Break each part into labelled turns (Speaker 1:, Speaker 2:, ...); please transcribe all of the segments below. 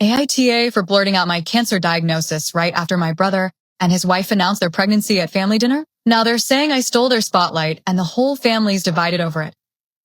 Speaker 1: AITA for blurting out my cancer diagnosis right after my brother and his wife announced their pregnancy at family dinner. Now they're saying I stole their spotlight and the whole family's divided over it.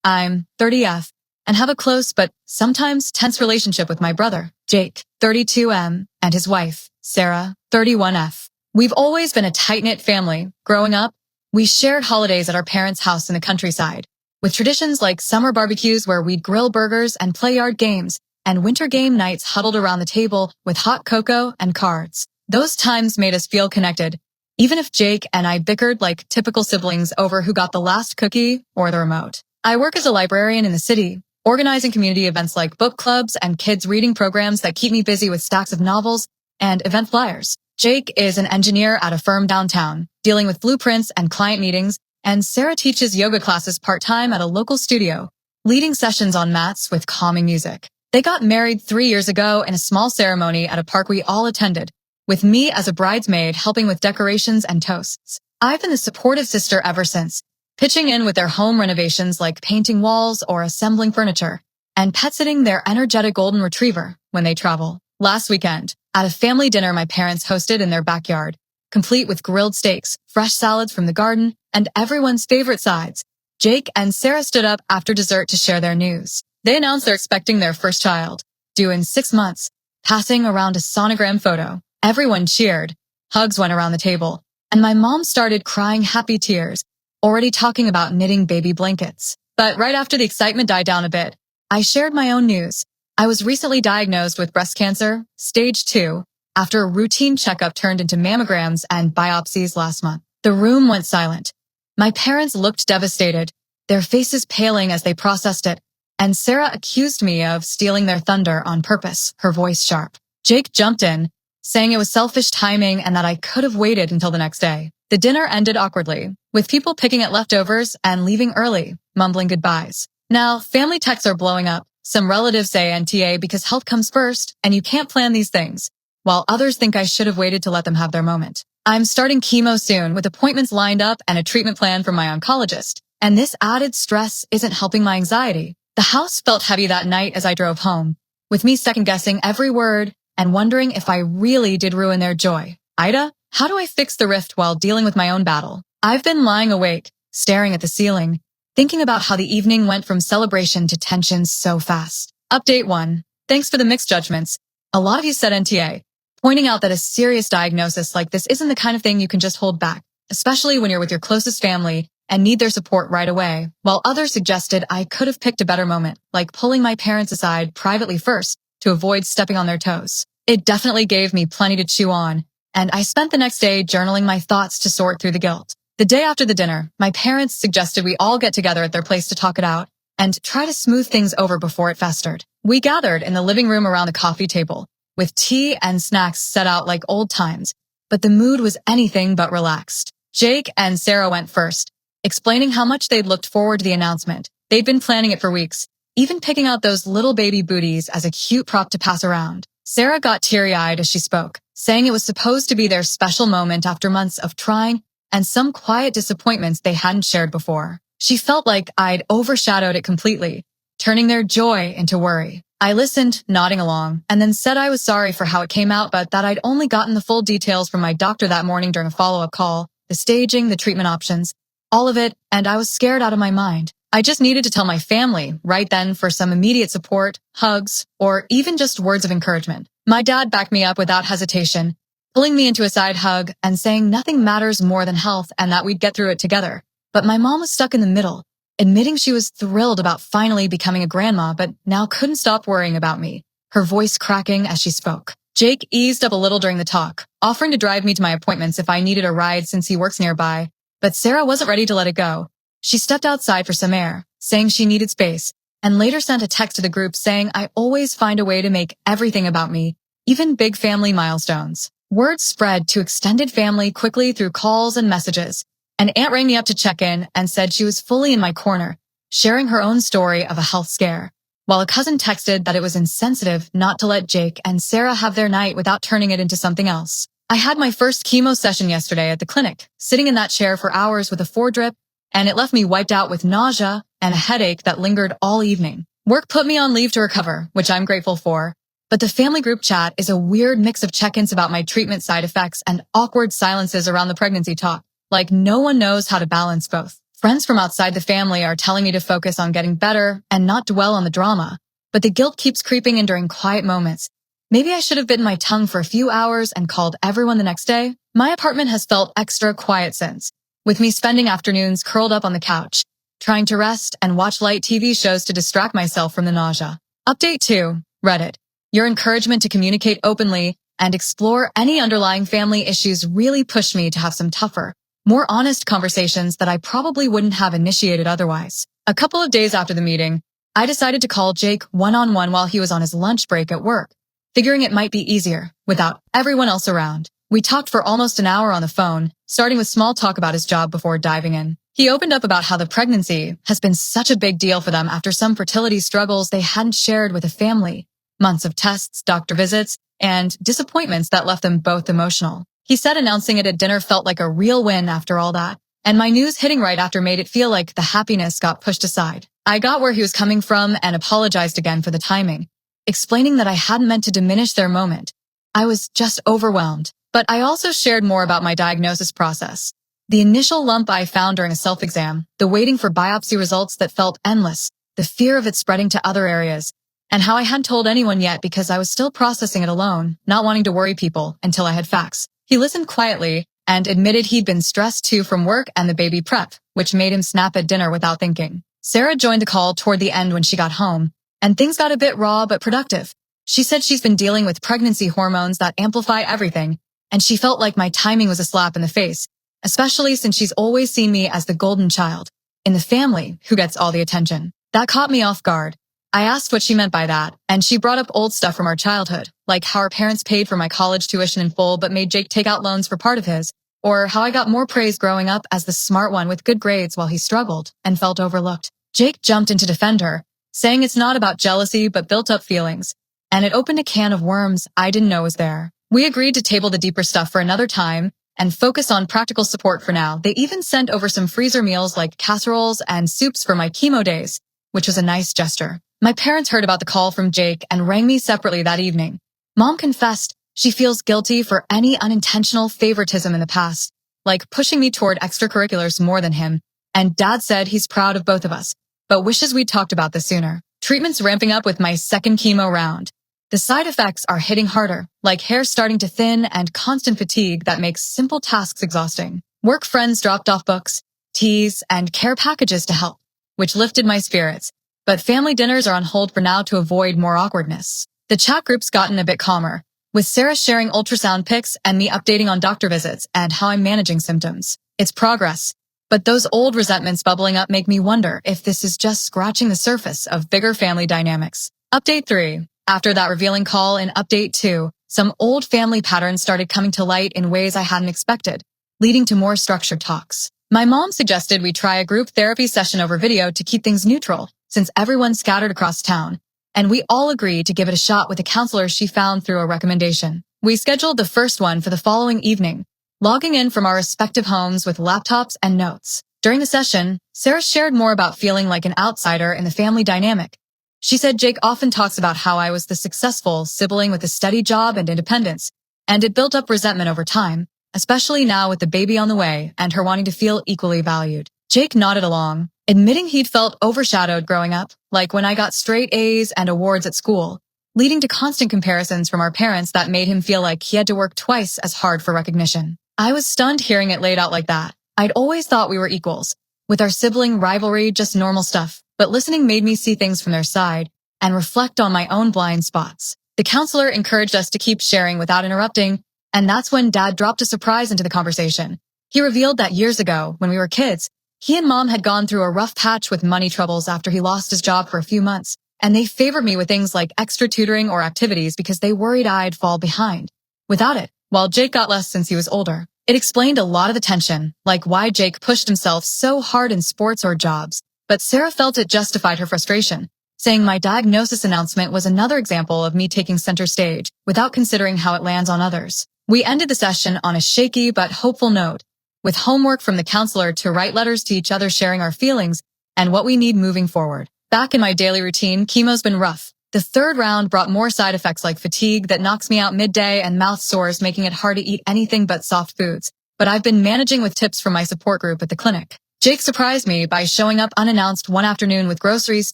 Speaker 1: I'm 30F and have a close but sometimes tense relationship with my brother, Jake, 32M, and his wife, Sarah, 31F. We've always been a tight-knit family. Growing up, we shared holidays at our parents' house in the countryside, with traditions like summer barbecues where we'd grill burgers and play yard games, and winter game nights huddled around the table with hot cocoa and cards. Those times made us feel connected, even if Jake and I bickered like typical siblings over who got the last cookie or the remote. I work as a librarian in the city, organizing community events like book clubs and kids reading programs that keep me busy with stacks of novels and event flyers. Jake is an engineer at a firm downtown, dealing with blueprints and client meetings, and Sarah teaches yoga classes part-time at a local studio, leading sessions on mats with calming music. They got married 3 years ago in a small ceremony at a park we all attended, with me as a bridesmaid helping with decorations and toasts. I've been the supportive sister ever since, pitching in with their home renovations like painting walls or assembling furniture, and pet-sitting their energetic golden retriever when they travel. Last weekend, at a family dinner my parents hosted in their backyard, complete with grilled steaks, fresh salads from the garden, and everyone's favorite sides, Jake and Sarah stood up after dessert to share their news. They announced they're expecting their first child, due in 6 months, passing around a sonogram photo. Everyone cheered, hugs went around the table, and my mom started crying happy tears, already talking about knitting baby blankets. But right after the excitement died down a bit, I shared my own news. I was recently diagnosed with breast cancer, stage 2, after a routine checkup turned into mammograms and biopsies last month. The room went silent. My parents looked devastated, their faces paling as they processed it, and Sarah accused me of stealing their thunder on purpose, her voice sharp. Jake jumped in, saying it was selfish timing and that I could have waited until the next day. The dinner ended awkwardly, with people picking at leftovers and leaving early, mumbling goodbyes. Now, family texts are blowing up. Some relatives say NTA because health comes first, and you can't plan these things, while others think I should have waited to let them have their moment. I'm starting chemo soon, with appointments lined up and a treatment plan from my oncologist, and this added stress isn't helping my anxiety. The house felt heavy that night as I drove home, with me second-guessing every word and wondering if I really did ruin their joy. AITA, how do I fix the rift while dealing with my own battle? I've been lying awake, staring at the ceiling, thinking about how the evening went from celebration to tension so fast. Update 1. Thanks for the mixed judgments. A lot of you said NTA, pointing out that a serious diagnosis like this isn't the kind of thing you can just hold back, especially when you're with your closest family and need their support right away, while others suggested I could have picked a better moment, like pulling my parents aside privately first to avoid stepping on their toes. It definitely gave me plenty to chew on, and I spent the next day journaling my thoughts to sort through the guilt. The day after the dinner, my parents suggested we all get together at their place to talk it out and try to smooth things over before it festered. We gathered in the living room around the coffee table, with tea and snacks set out like old times, but the mood was anything but relaxed. Jake and Sarah went first, explaining how much they'd looked forward to the announcement. They'd been planning it for weeks, even picking out those little baby booties as a cute prop to pass around. Sarah got teary-eyed as she spoke, saying it was supposed to be their special moment after months of trying and some quiet disappointments they hadn't shared before. She felt like I'd overshadowed it completely, turning their joy into worry. I listened, nodding along, and then said I was sorry for how it came out, but that I'd only gotten the full details from my doctor that morning during a follow-up call, the staging, the treatment options, all of it, and I was scared out of my mind. I just needed to tell my family right then for some immediate support, hugs, or even just words of encouragement. My dad backed me up without hesitation, pulling me into a side hug and saying nothing matters more than health and that we'd get through it together. But my mom was stuck in the middle, admitting she was thrilled about finally becoming a grandma, but now couldn't stop worrying about me, her voice cracking as she spoke. Jake eased up a little during the talk, offering to drive me to my appointments if I needed a ride since he works nearby, but Sarah wasn't ready to let it go. She stepped outside for some air, saying she needed space, and later sent a text to the group saying I always find a way to make everything about me, even big family milestones. Word spread to extended family quickly through calls and messages. An aunt rang me up to check in and said she was fully in my corner, sharing her own story of a health scare, while a cousin texted that it was insensitive not to let Jake and Sarah have their night without turning it into something else. I had my first chemo session yesterday at the clinic, sitting in that chair for hours with a 4-drip, and it left me wiped out with nausea and a headache that lingered all evening. Work put me on leave to recover, which I'm grateful for, But the family group chat is a weird mix of check-ins about my treatment side effects and awkward silences around the pregnancy talk. Like no one knows how to balance both. Friends from outside the family are telling me to focus on getting better and not dwell on the drama, but the guilt keeps creeping in during quiet moments. Maybe I should have bitten my tongue for a few hours and called everyone the next day. My apartment has felt extra quiet since, with me spending afternoons curled up on the couch, trying to rest and watch light TV shows to distract myself from the nausea. Update 2. Reddit. Your encouragement to communicate openly and explore any underlying family issues really pushed me to have some tougher, more honest conversations that I probably wouldn't have initiated otherwise. A couple of days after the meeting, I decided to call Jake one-on-one while he was on his lunch break at work, figuring it might be easier without everyone else around. We talked for almost an hour on the phone, starting with small talk about his job before diving in. He opened up about how the pregnancy has been such a big deal for them after some fertility struggles they hadn't shared with a family. Months of tests, doctor visits, and disappointments that left them both emotional. He said announcing it at dinner felt like a real win after all that, and my news hitting right after made it feel like the happiness got pushed aside. I got where he was coming from and apologized again for the timing, explaining that I hadn't meant to diminish their moment. I was just overwhelmed. But I also shared more about my diagnosis process. The initial lump I found during a self-exam, the waiting for biopsy results that felt endless, the fear of it spreading to other areas, and how I hadn't told anyone yet because I was still processing it alone, not wanting to worry people until I had facts. He listened quietly and admitted he'd been stressed too from work and the baby prep, which made him snap at dinner without thinking. Sarah joined the call toward the end when she got home, and things got a bit raw but productive. She said she's been dealing with pregnancy hormones that amplify everything, and she felt like my timing was a slap in the face, especially since she's always seen me as the golden child in the family who gets all the attention. That caught me off guard. I asked what she meant by that, and she brought up old stuff from our childhood, like how our parents paid for my college tuition in full but made Jake take out loans for part of his, or how I got more praise growing up as the smart one with good grades while he struggled and felt overlooked. Jake jumped in to defend her, saying it's not about jealousy but built-up feelings, and it opened a can of worms I didn't know was there. We agreed to table the deeper stuff for another time and focus on practical support for now. They even sent over some freezer meals like casseroles and soups for my chemo days, which was a nice gesture. My parents heard about the call from Jake and rang me separately that evening. Mom confessed she feels guilty for any unintentional favoritism in the past, like pushing me toward extracurriculars more than him, and Dad said he's proud of both of us, but wishes we'd talked about this sooner. Treatment's ramping up with my second chemo round. The side effects are hitting harder, like hair starting to thin and constant fatigue that makes simple tasks exhausting. Work friends dropped off books, teas, and care packages to help, which lifted my spirits. But family dinners are on hold for now to avoid more awkwardness. The chat group's gotten a bit calmer, with Sarah sharing ultrasound pics and me updating on doctor visits and how I'm managing symptoms. It's progress, but those old resentments bubbling up make me wonder if this is just scratching the surface of bigger family dynamics. Update 3. After that revealing call in Update 2, some old family patterns started coming to light in ways I hadn't expected, leading to more structured talks. My mom suggested we try a group therapy session over video to keep things neutral, since everyone's scattered across town, and we all agreed to give it a shot with a counselor she found through a recommendation. We scheduled the first one for the following evening, logging in from our respective homes with laptops and notes. During the session, Sarah shared more about feeling like an outsider in the family dynamic. She said Jake often talks about how I was the successful sibling with a steady job and independence, and it built up resentment over time, especially now with the baby on the way and her wanting to feel equally valued. Jake nodded along, admitting he'd felt overshadowed growing up, like when I got straight A's and awards at school, leading to constant comparisons from our parents that made him feel like he had to work twice as hard for recognition. I was stunned hearing it laid out like that. I'd always thought we were equals, with our sibling rivalry just normal stuff, but listening made me see things from their side and reflect on my own blind spots. The counselor encouraged us to keep sharing without interrupting, and that's when Dad dropped a surprise into the conversation. He revealed that years ago, when we were kids, he and Mom had gone through a rough patch with money troubles after he lost his job for a few months, and they favored me with things like extra tutoring or activities because they worried I'd fall behind. Without it, while Jake got less since he was older, it explained a lot of the tension, like why Jake pushed himself so hard in sports or jobs. But Sarah felt it justified her frustration, saying my diagnosis announcement was another example of me taking center stage without considering how it lands on others. We ended the session on a shaky but hopeful note, with homework from the counselor to write letters to each other sharing our feelings and what we need moving forward. Back in my daily routine, chemo's been rough, The third round brought more side effects like fatigue that knocks me out midday and mouth sores, making it hard to eat anything but soft foods. But I've been managing with tips from my support group at the clinic. Jake surprised me by showing up unannounced one afternoon with groceries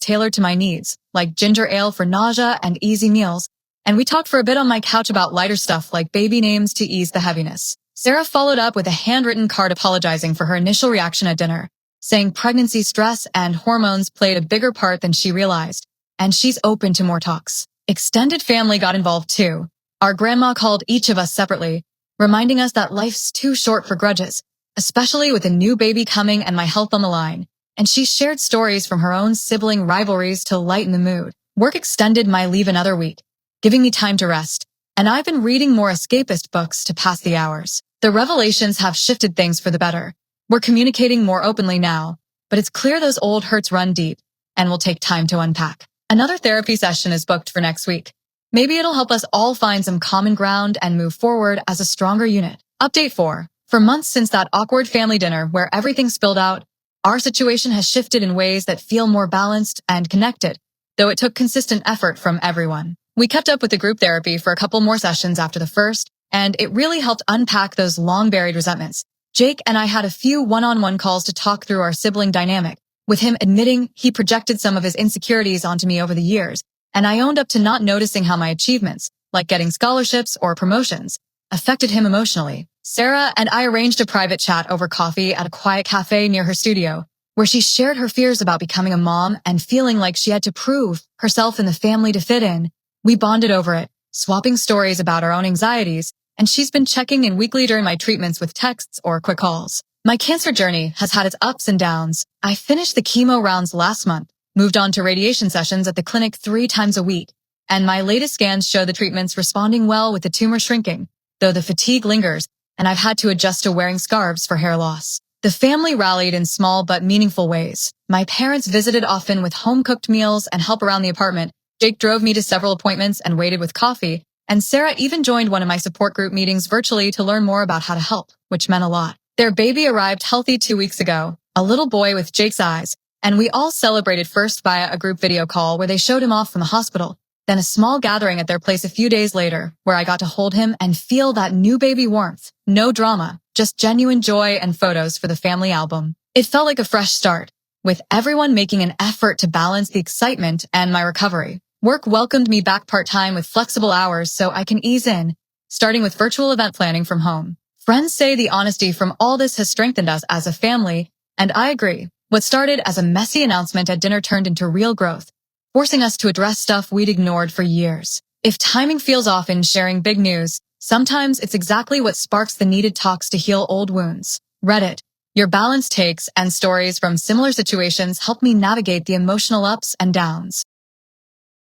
Speaker 1: tailored to my needs, like ginger ale for nausea and easy meals. And we talked for a bit on my couch about lighter stuff like baby names to ease the heaviness. Sarah followed up with a handwritten card apologizing for her initial reaction at dinner, saying pregnancy stress and hormones played a bigger part than she realized, and she's open to more talks. Extended family got involved too. Our grandma called each of us separately, reminding us that life's too short for grudges, especially with a new baby coming and my health on the line. And she shared stories from her own sibling rivalries to lighten the mood. Work extended my leave another week, giving me time to rest, and I've been reading more escapist books to pass the hours. The revelations have shifted things for the better. We're communicating more openly now, but it's clear those old hurts run deep and will take time to unpack. Another therapy session is booked for next week. Maybe it'll help us all find some common ground and move forward as a stronger unit. Update 4. For months since that awkward family dinner where everything spilled out, our situation has shifted in ways that feel more balanced and connected, though it took consistent effort from everyone. We kept up with the group therapy for a couple more sessions after the first, and it really helped unpack those long-buried resentments. Jake and I had a few one-on-one calls to talk through our sibling dynamic, with him admitting he projected some of his insecurities onto me over the years, and I owned up to not noticing how my achievements, like getting scholarships or promotions, affected him emotionally. Sarah and I arranged a private chat over coffee at a quiet cafe near her studio, where she shared her fears about becoming a mom and feeling like she had to prove herself in the family to fit in. We bonded over it, swapping stories about our own anxieties, and she's been checking in weekly during my treatments with texts or quick calls. My cancer journey has had its ups and downs. I finished the chemo rounds last month, moved on to radiation sessions at the clinic 3 times a week, and my latest scans show the treatments responding well with the tumor shrinking, though the fatigue lingers, and I've had to adjust to wearing scarves for hair loss. The family rallied in small but meaningful ways. My parents visited often with home-cooked meals and help around the apartment. Jake drove me to several appointments and waited with coffee, and Sarah even joined one of my support group meetings virtually to learn more about how to help, which meant a lot. Their baby arrived healthy 2 weeks ago, a little boy with Jake's eyes, and we all celebrated first via a group video call where they showed him off from the hospital, then a small gathering at their place a few days later where I got to hold him and feel that new baby warmth. No drama, just genuine joy and photos for the family album. It felt like a fresh start, with everyone making an effort to balance the excitement and my recovery. Work welcomed me back part-time with flexible hours so I can ease in, starting with virtual event planning from home. Friends say the honesty from all this has strengthened us as a family, and I agree. What started as a messy announcement at dinner turned into real growth, forcing us to address stuff we'd ignored for years. If timing feels off in sharing big news, sometimes it's exactly what sparks the needed talks to heal old wounds. Reddit, your balanced takes and stories from similar situations help me navigate the emotional ups and downs.